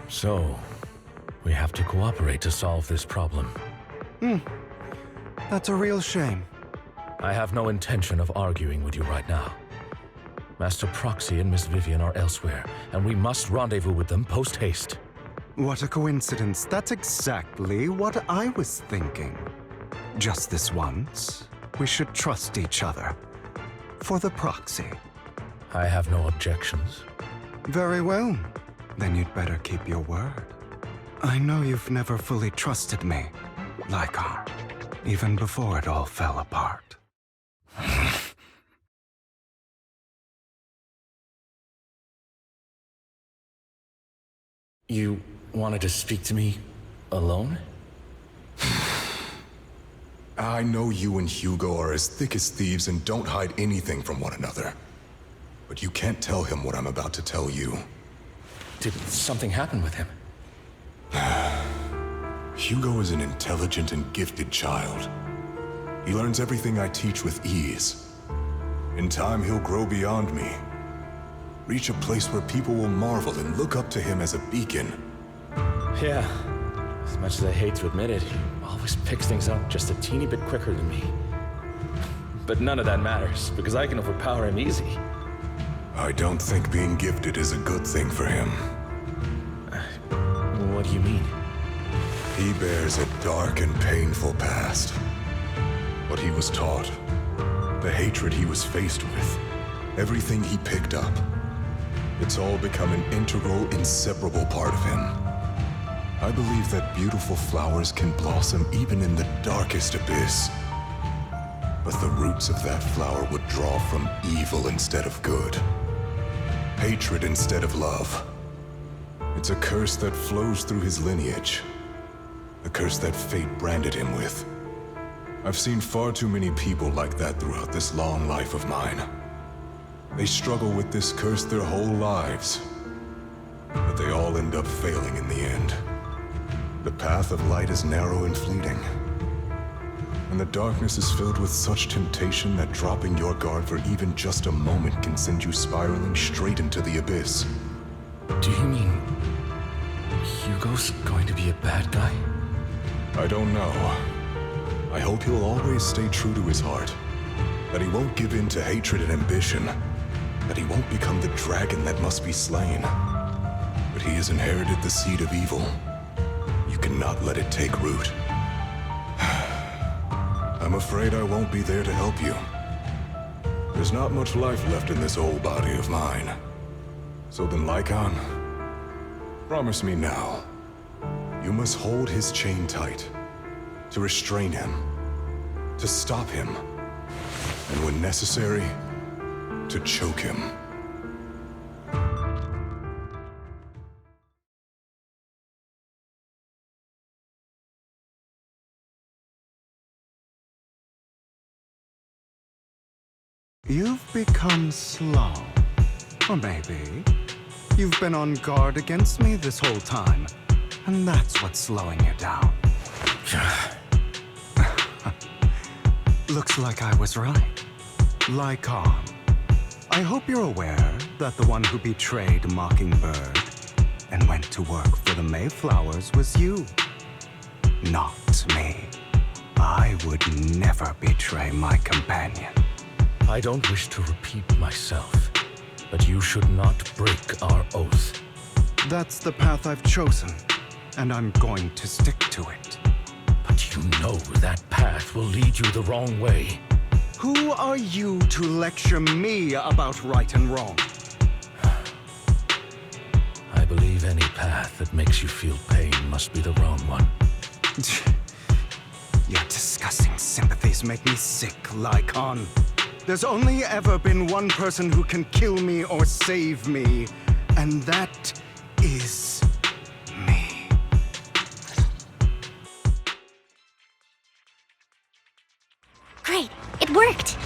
So, we have to cooperate to solve this problem. That's a real shame. I have no intention of arguing with you right now. Master Proxy and Miss Vivian are elsewhere, and we must rendezvous with them post-haste. What a coincidence. That's exactly what I was thinking. Just this once, we should trust each other. For the Proxy. I have no objections. Very well. Then you'd better keep your word. I know you've never fully trusted me, Lycon, even before it all fell apart. You wanted to speak to me alone? I know you and Hugo are as thick as thieves and don't hide anything from one another. But you can't tell him what I'm about to tell you. Did something happen with him? Hugo is an intelligent and gifted child. He learns everything I teach with ease. In time, he'll grow beyond me. Reach a place where people will marvel and look up to him as a beacon. Yeah. As much as I hate to admit it, he always picks things up just a teeny bit quicker than me. But none of that matters, because I can overpower him easy. I don't think being gifted is a good thing for him. What do you mean? He bears a dark and painful past. What he was taught, the hatred he was faced with, everything he picked up, it's all become an integral, inseparable part of him. I believe that beautiful flowers can blossom even in the darkest abyss. But the roots of that flower would draw from evil instead of good. Hatred instead of love. It's a curse that flows through his lineage. A curse that fate branded him with. I've seen far too many people like that throughout this long life of mine. They struggle with this curse their whole lives. But they all end up failing in the end. The path of light is narrow and fleeting. And the darkness is filled with such temptation that dropping your guard for even just a moment can send you spiraling straight into the abyss. Do you mean Hugo's going to be a bad guy? I don't know. I hope he'll always stay true to his heart. That he won't give in to hatred and ambition. That he won't become the dragon that must be slain. But he has inherited the seed of evil. You cannot let it take root. I'm afraid I won't be there to help you. There's not much life left in this old body of mine. So then, Lycon, promise me now. You must hold his chain tight. To restrain him. To stop him. And when necessary, to choke him. You've become slow. Or maybe you've been on guard against me this whole time, and that's what's slowing you down. Looks like I was right. Lycon, I hope you're aware that the one who betrayed Mockingbird and went to work for the Mayflowers was you. Not me. I would never betray my companion. I don't wish to repeat myself, but you should not break our oath. That's the path I've chosen, and I'm going to stick to it. But you know that path will lead you the wrong way. Who are you to lecture me about right and wrong? I believe any path that makes you feel pain must be the wrong one. Your disgusting sympathies make me sick, Lycon. There's only ever been one person who can kill me or save me, and that is me. Great, it worked!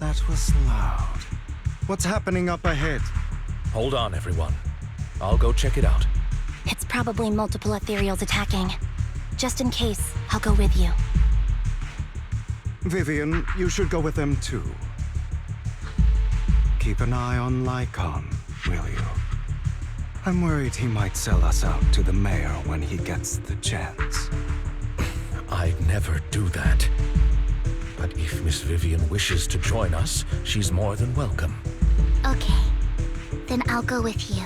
That was loud. What's happening up ahead? Hold on, everyone. I'll go check it out. It's probably multiple ethereals attacking. Just in case, I'll go with you. Vivian, you should go with them too. Keep an eye on Lycon, will you? I'm worried he might sell us out to the mayor when he gets the chance. I'd never do that. But if Miss Vivian wishes to join us, she's more than welcome. Okay, then I'll go with you.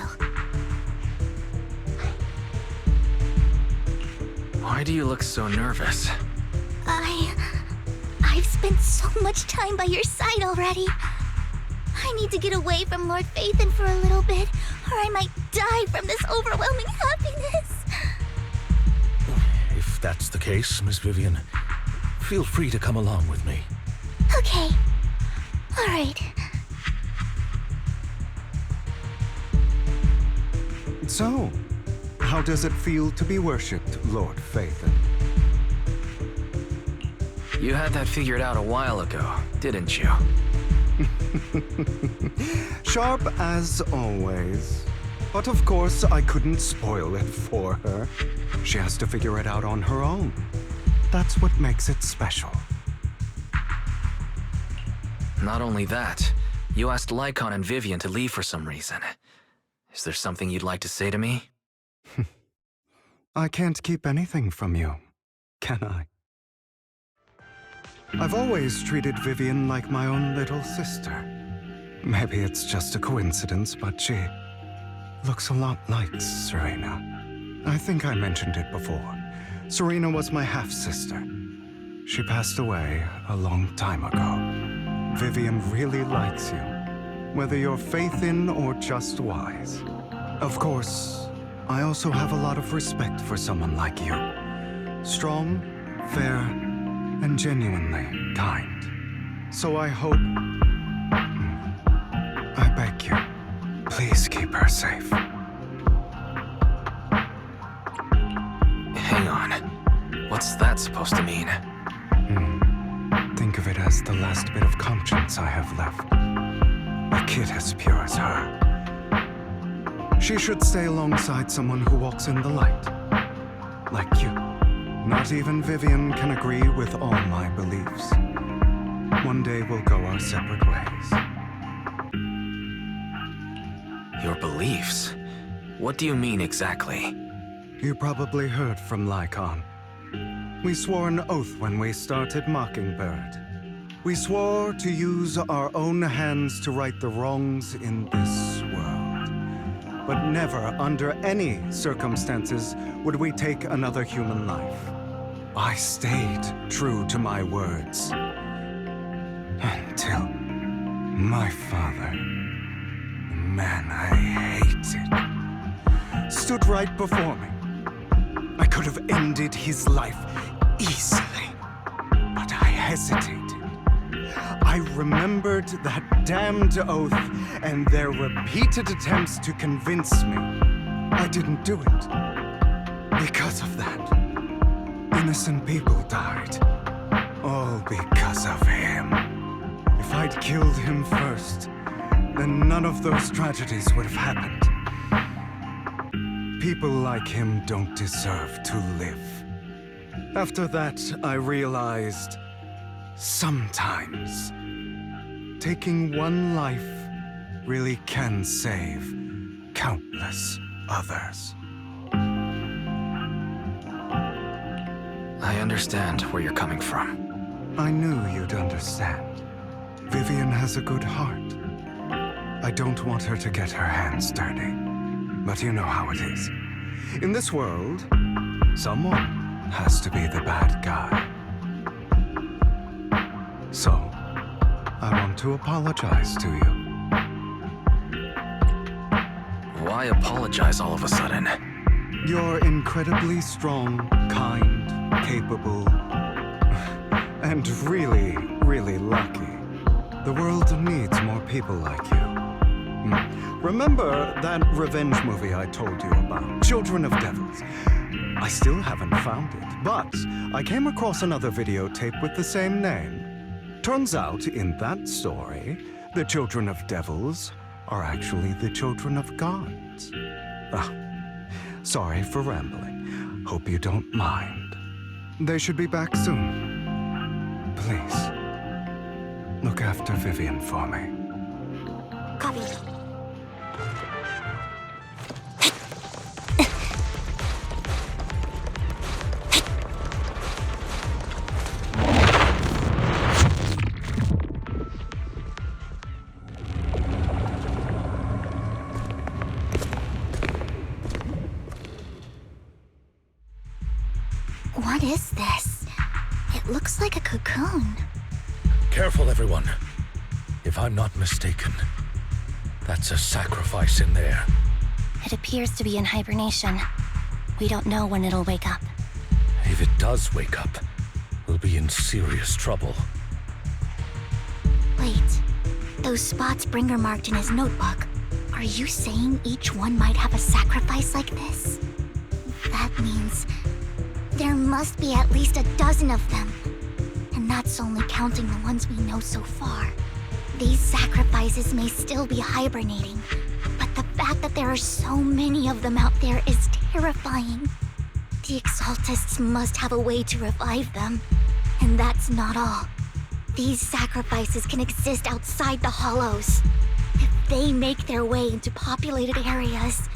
Why do you look so nervous? I've spent so much time by your side already. I need to get away from Lord Phaethon for a little bit, or I might die from this overwhelming happiness. If that's the case, Miss Vivian, feel free to come along with me. Okay. All right. So, how does it feel to be worshipped, Lord Phaethon? You had that figured out a while ago, didn't you? Sharp as always. But of course, I couldn't spoil it for her. She has to figure it out on her own. That's what makes it special. Not only that, you asked Lycon and Vivian to leave for some reason. Is there something you'd like to say to me? I can't keep anything from you, can I? I've always treated Vivian like my own little sister. Maybe it's just a coincidence, but she looks a lot like Serena. I think I mentioned it before. Serena was my half-sister. She passed away a long time ago. Vivian really likes you, whether you're faith-in or just wise. Of course, I also have a lot of respect for someone like you. Strong, fair, and genuinely kind. So I hope... I beg you, please keep her safe. Hang on. What's that supposed to mean? Think of it as the last bit of conscience I have left. A kid as pure as her. She should stay alongside someone who walks in the light. Like you. Not even Vivian can agree with all my beliefs. One day we'll go our separate ways. Your beliefs? What do you mean exactly? You probably heard from Lycon. We swore an oath when we started Mockingbird. We swore to use our own hands to right the wrongs in this world. But never, under any circumstances, would we take another human life. I stayed true to my words. Until my father, the man I hated, stood right before me. I could have ended his life easily, but hesitated. I remembered that damned oath and their repeated attempts to convince me I didn't do it. Because of that, innocent people died. All because of him. If I'd killed him first, then none of those tragedies would have happened. People like him don't deserve to live. After that, I realized sometimes taking one life really can save countless others. I understand where you're coming from. I knew you'd understand. Vivian has a good heart. I don't want her to get her hands dirty. But you know how it is. In this world, someone has to be the bad guy. So, I want to apologize to you. Why apologize all of a sudden? You're incredibly strong, kind, capable, and really, really lucky. The world needs more people like you. Remember that revenge movie I told you about, Children of Devils? I still haven't found it, but I came across another videotape with the same name. Turns out, in that story, the Children of Devils are actually the children of gods. Ah, sorry for rambling. Hope you don't mind. They should be back soon. Please, look after Vivian for me. Copy. What is this? It looks like a cocoon. Careful, everyone. If I'm not mistaken, that's a sacrifice in there. It appears to be in hibernation. We don't know when it'll wake up. If it does wake up, we'll be in serious trouble. Wait, those spots Bringer marked in his notebook. Are you saying each one might have a sacrifice like this? That means there must be at least a dozen of them. And that's only counting the ones we know so far. These sacrifices may still be hibernating, but the fact that there are so many of them out there is terrifying. The Exaltists must have a way to revive them. And that's not all. These sacrifices can exist outside the Hollows. If they make their way into populated areas,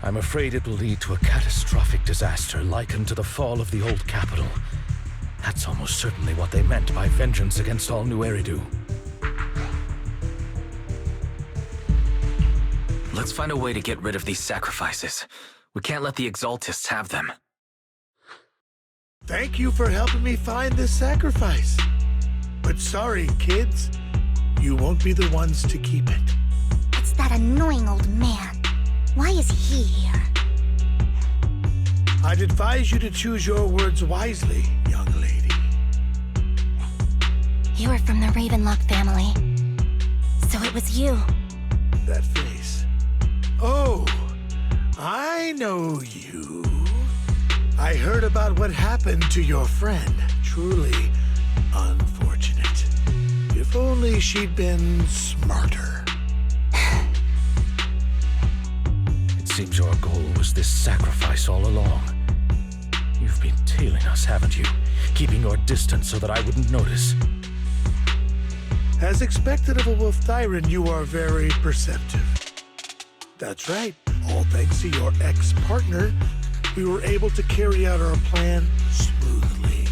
I'm afraid it will lead to a catastrophic disaster likened to the fall of the old capital. That's almost certainly what they meant by vengeance against all New Eridu. Let's find a way to get rid of these sacrifices. We can't let the Exaltists have them. Thank you for helping me find this sacrifice. But sorry, kids. You won't be the ones to keep it. it's that annoying old man. Why is he here? I'd advise you to choose your words wisely, young lady. You were from the Ravenlock family. So it was you. That face. Oh, I know you. I heard about what happened to your friend. Truly unfortunate. If only she'd been smarter. It seems your goal was this sacrifice all along. You've been tailing us, haven't you? Keeping your distance so that I wouldn't notice. As expected of a wolf tyrant, you are very perceptive. That's right. All thanks to your ex-partner, we were able to carry out our plan smoothly.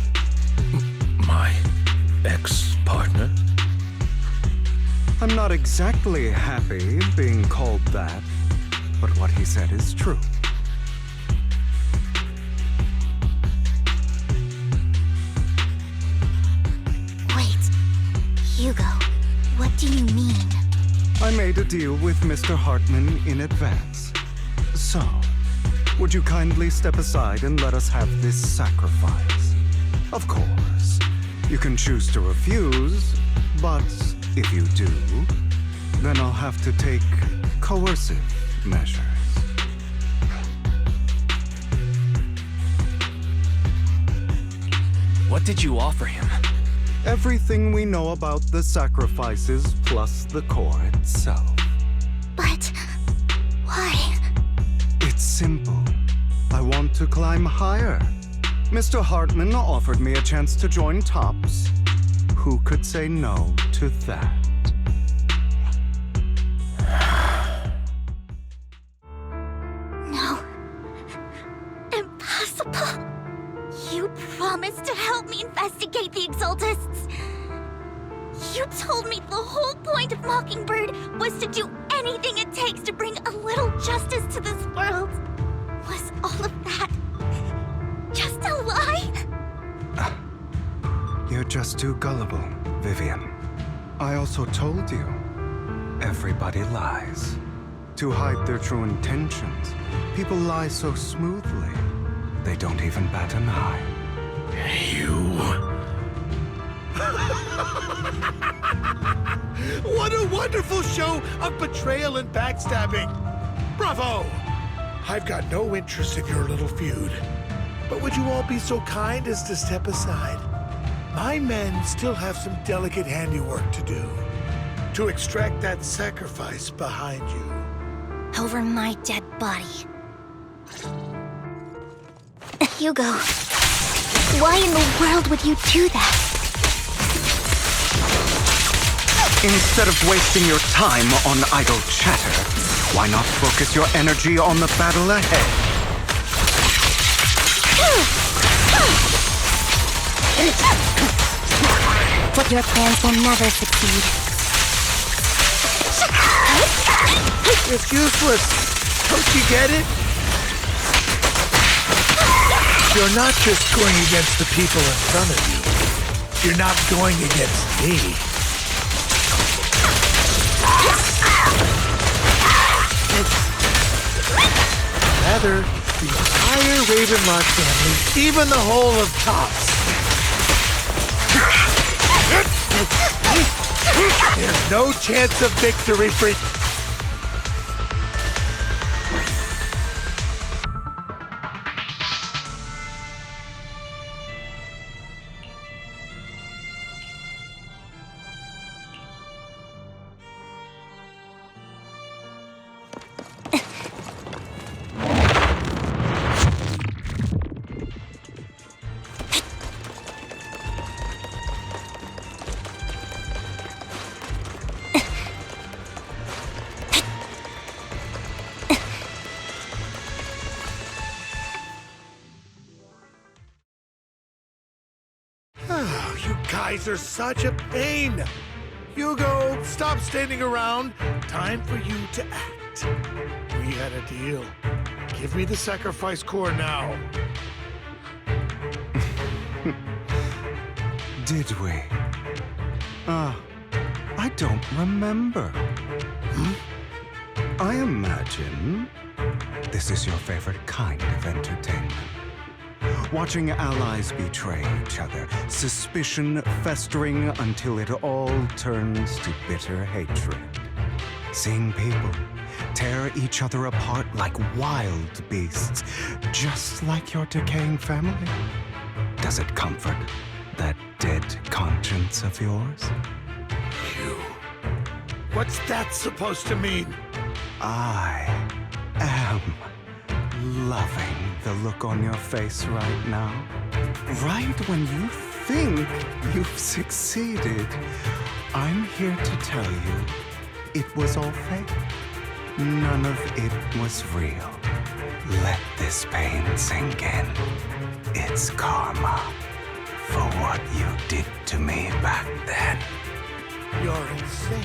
My ex-partner? I'm not exactly happy being called that, but what he said is true. Wait, Hugo, what do you mean? I made a deal with Mr. Hartman in advance. So, would you kindly step aside and let us have this sacrifice? Of course, You can choose to refuse, but if you do, then I'll have to take coercive measures. What did you offer him? Everything we know about the sacrifices plus the core itself. But why? It's simple. I want to climb higher. Mr. Hartman offered me a chance to join Tops. Who could say no to that? No. Impossible. You promised to help me investigate the Exaltists. You told me the whole point of Mockingbird was to do anything it takes to bring a little justice to this world. Was all of that just a lie? You're just too gullible, Vivian. I also told you, everybody lies. To hide their true intentions, people lie so smoothly, they don't even bat an eye. What a wonderful show of betrayal and backstabbing! Bravo! I've got no interest in your little feud. But would you all be so kind as to step aside? My men still have some delicate handiwork to do. To extract that sacrifice behind you. Over my dead body. Hugo, why in the world would you do that? Instead of wasting your time on idle chatter, why not focus your energy on the battle ahead? But your plans will never succeed. It's useless. Don't you get it? You're not just going against the people in front of you. You're not going against me. Rather, the entire Ravenlock family, even the whole of Tops. There's no chance of victory for... You guys are such a pain. Hugo, stop standing around. Time for you to act. We had a deal. Give me the sacrifice core now. Did we? I don't remember. I imagine this is your favorite kind of entertainment. Watching allies betray each other, suspicion festering until it all turns to bitter hatred. Seeing people tear each other apart like wild beasts, just like your decaying family. Does it comfort that dead conscience of yours? You. What's that supposed to mean? I am loving the look on your face right now. Right when you think you've succeeded, I'm here to tell you it was all fake. None of it was real. Let this pain sink in. It's karma for what you did to me back then. You're insane.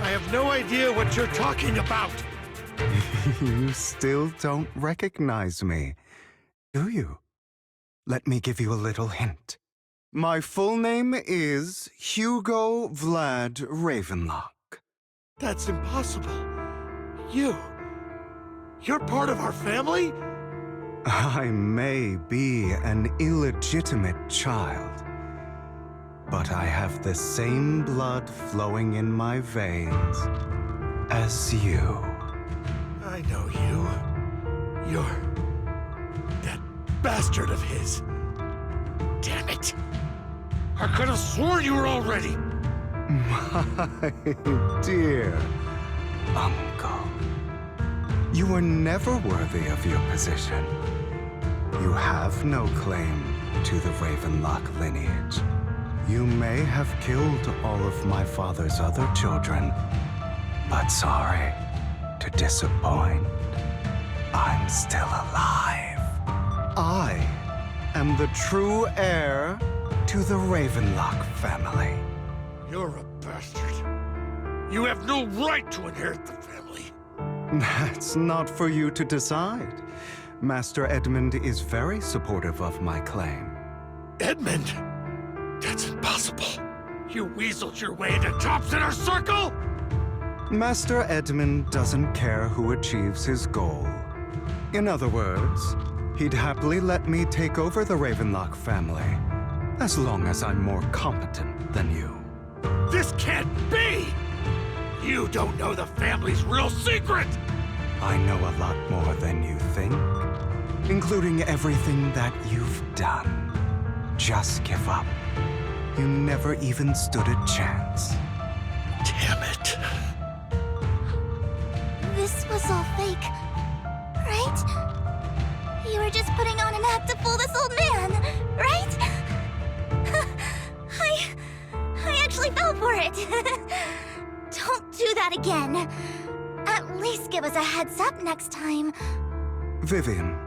I have no idea what you're talking about. You still don't recognize me, do you? Let me give you a little hint. My full name is Hugo Vlad Ravenlock. That's impossible. You're part of our family? I may be an illegitimate child, but I have the same blood flowing in my veins as you. I know you. You're that bastard of his. Damn it! I could have sworn you were already. My dear uncle, you were never worthy of your position. You have no claim to the Ravenlock lineage. You may have killed all of my father's other children, but sorry to disappoint. I'm still alive. I am the true heir to the Ravenlock family. You're a bastard. You have no right to inherit the family. That's not for you to decide. Master Edmund is very supportive of my claim. Edmund? That's impossible. You weaseled your way into Top's inner circle? Master Edmund doesn't care who achieves his goal. In other words, he'd happily let me take over the Ravenlock family, as long as I'm more competent than you. This can't be! You don't know the family's real secret! I know a lot more than you think, including everything that you've done. Just give up. You never even stood a chance. Damn it. This was all fake, right? You were just putting on an act to fool this old man, right? I actually fell for it. Don't do that again. At least give us a heads up next time. Vivian,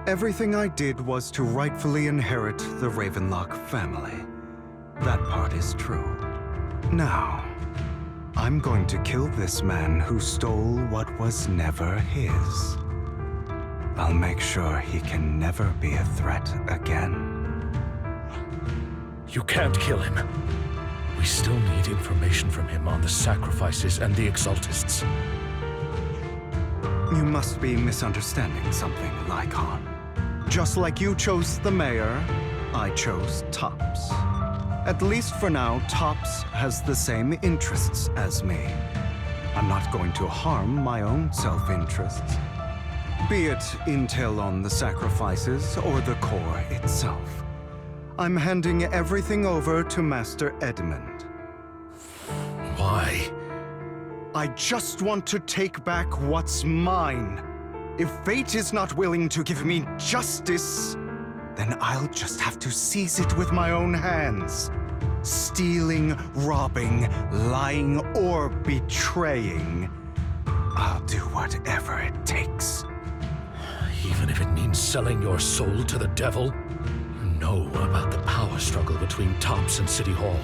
everything I did was to rightfully inherit the Ravenlock family. That part is true. Now, I'm going to kill this man who stole what was never his. I'll make sure he can never be a threat again. You can't kill him. We still need information from him on the sacrifices and the Exaltists. You must be misunderstanding something, Lycon. Just like you chose the mayor, I chose Tops. At least for now, Tops has the same interests as me. I'm not going to harm my own self-interests. Be it intel on the sacrifices or the core itself. I'm handing everything over to Master Edmund. Why? I just want to take back what's mine. If fate is not willing to give me justice, then I'll just have to seize it with my own hands. Stealing, robbing, lying, or betraying. I'll do whatever it takes. Even if it means selling your soul to the devil? You know about the power struggle between Tops and City Hall.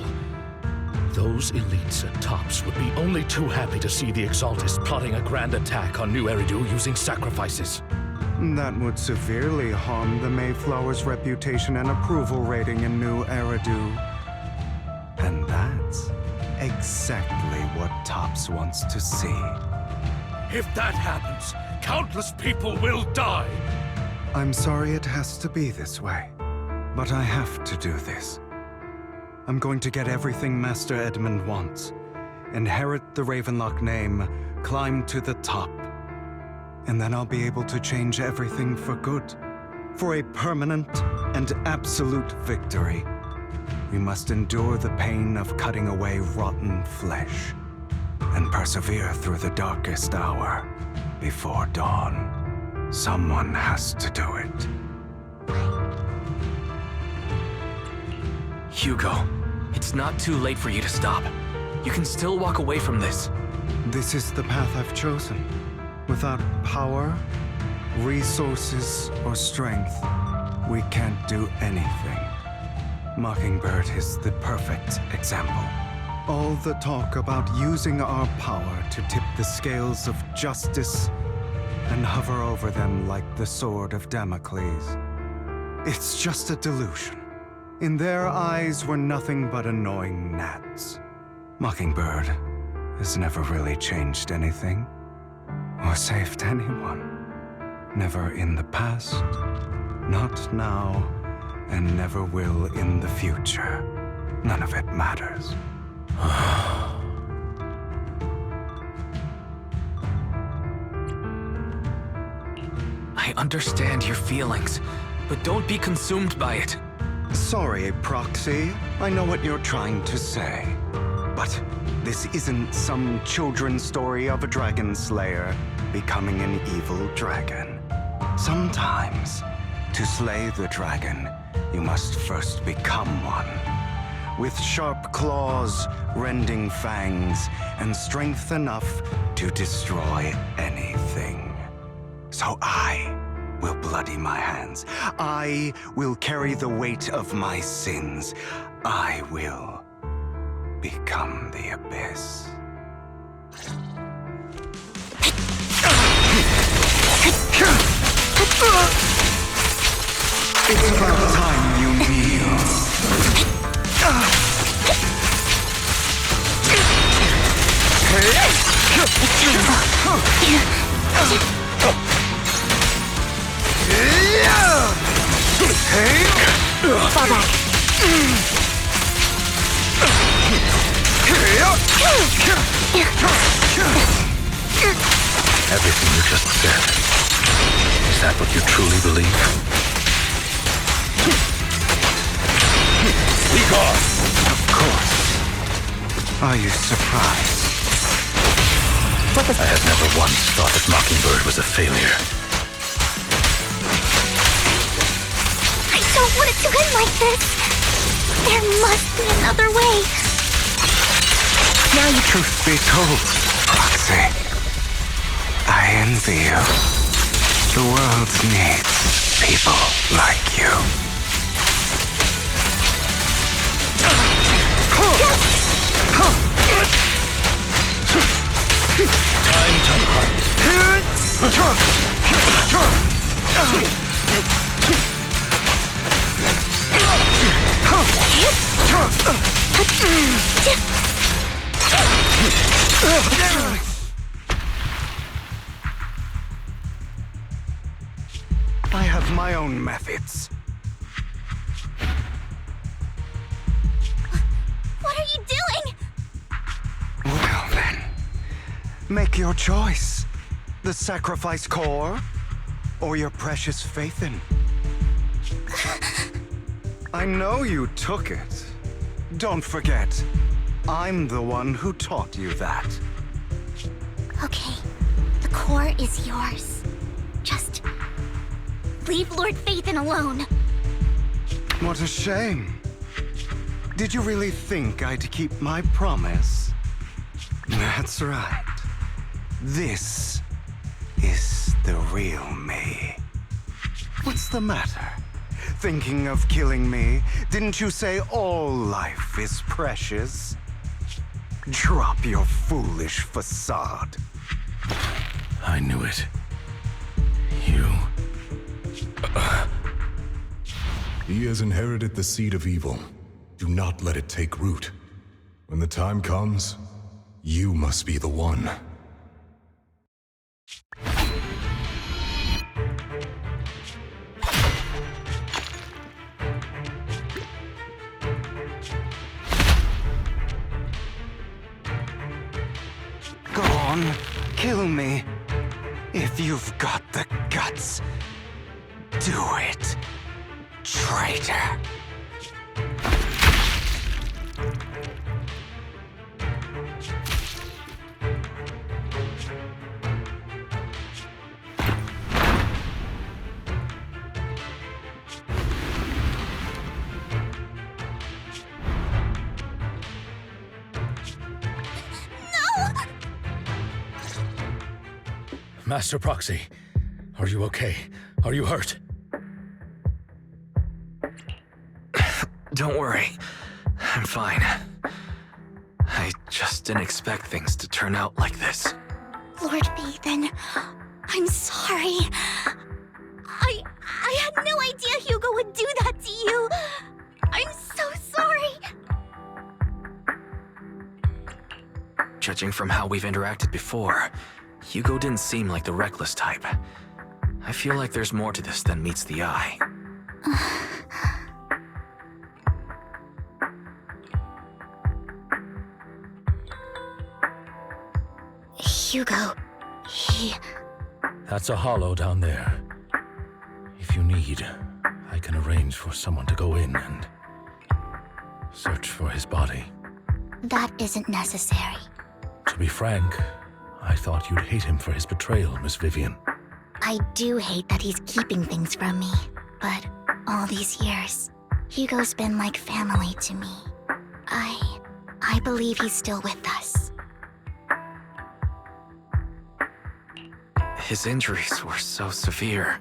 Those elites at Tops would be only too happy to see the Exaltists plotting a grand attack on New Eridu using sacrifices. That would severely harm the Mayflower's reputation and approval rating in New Eridu. And that's exactly what Tops wants to see. If that happens, countless people will die. I'm sorry it has to be this way, but I have to do this. I'm going to get everything Master Edmund wants, inherit the Ravenlock name, climb to the top, and then I'll be able to change everything for good, for a permanent and absolute victory. We must endure the pain of cutting away rotten flesh, and persevere through the darkest hour before dawn. Someone has to do it. Hugo, it's not too late for you to stop. You can still walk away from this. This is the path I've chosen. Without power, resources, or strength, we can't do anything. Mockingbird is the perfect example. All the talk about using our power to tip the scales of justice and hover over them like the sword of Damocles. It's just a delusion. In their eyes, we're nothing but annoying gnats. Mockingbird has never really changed anything or saved anyone. Never in the past, not now, and never will in the future. None of it matters. I understand your feelings, but don't be consumed by it. Sorry, Proxy. I know what you're trying to say. But this isn't some children's story of a dragon slayer becoming an evil dragon. Sometimes, to slay the dragon, you must first become one. With sharp claws, rending fangs, and strength enough to destroy anything. So I will bloody my hands. I will carry the weight of my sins. I will become the abyss. It's about time you kneel. Fall back. Everything you just said. Is that what you truly believe? Leap off! Of course. Are you surprised? I have never once thought that Mockingbird was a failure. I don't want it to end like this. There must be another way. Now the truth be told, Proxy, I envy you. The world needs people like you. Time to I have my own methods. What are you doing? Well then, make your choice. The sacrifice core, or your precious Faithin. I know you took it. Don't forget, I'm the one who taught you that. Okay, the core is yours. Just leave Lord Phaethon alone. What a shame. Did you really think I'd keep my promise? That's right. This is the real me. What's the matter? Thinking of killing me? Didn't you say all life is precious? Drop your foolish facade. I knew it. You... He has inherited the seed of evil. Do not let it take root. When the time comes, you must be the one. Go on, kill me. If you've got the guts, do it, traitor. Master Proxy, are you okay? Are you hurt? Don't worry. I'm fine. I just didn't expect things to turn out like this. Lord Phaethon, I'm sorry. I had no idea Hugo would do that to you. I'm so sorry. Judging from how we've interacted before, Hugo didn't seem like the reckless type. I feel like there's more to this than meets the eye. Hugo, he... That's a hollow down there. If you need, I can arrange for someone to go in and search for his body. That isn't necessary. To be frank, I thought you'd hate him for his betrayal, Miss Vivian. I do hate that he's keeping things from me, but all these years, Hugo's been like family to me. I believe he's still with us. His injuries were so severe.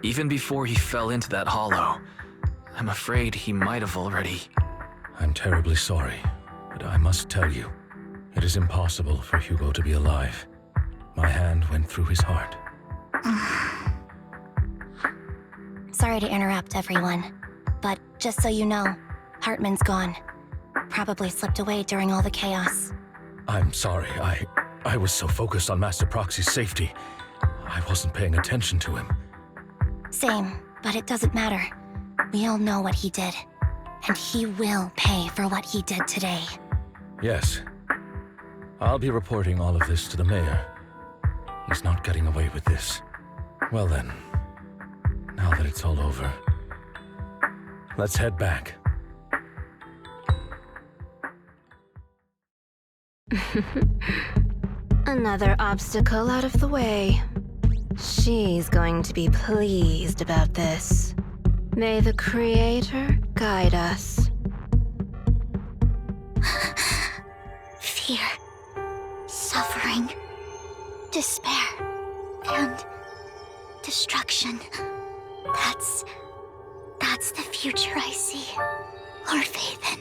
Even before he fell into that hollow, I'm afraid he might have already... I'm terribly sorry, but I must tell you, it is impossible for Hugo to be alive. My hand went through his heart. Sorry to interrupt, everyone. But just so you know, Hartman's gone. Probably slipped away during all the chaos. I'm sorry, I was so focused on Master Proxy's safety. I wasn't paying attention to him. Same, but it doesn't matter. We all know what he did. And he will pay for what he did today. Yes. I'll be reporting all of this to the mayor. He's not getting away with this. Well then, now that it's all over, let's head back. Another obstacle out of the way. She's going to be pleased about this. May the Creator guide us. Fear, suffering, despair, and destruction. That's the future I see, or faith in.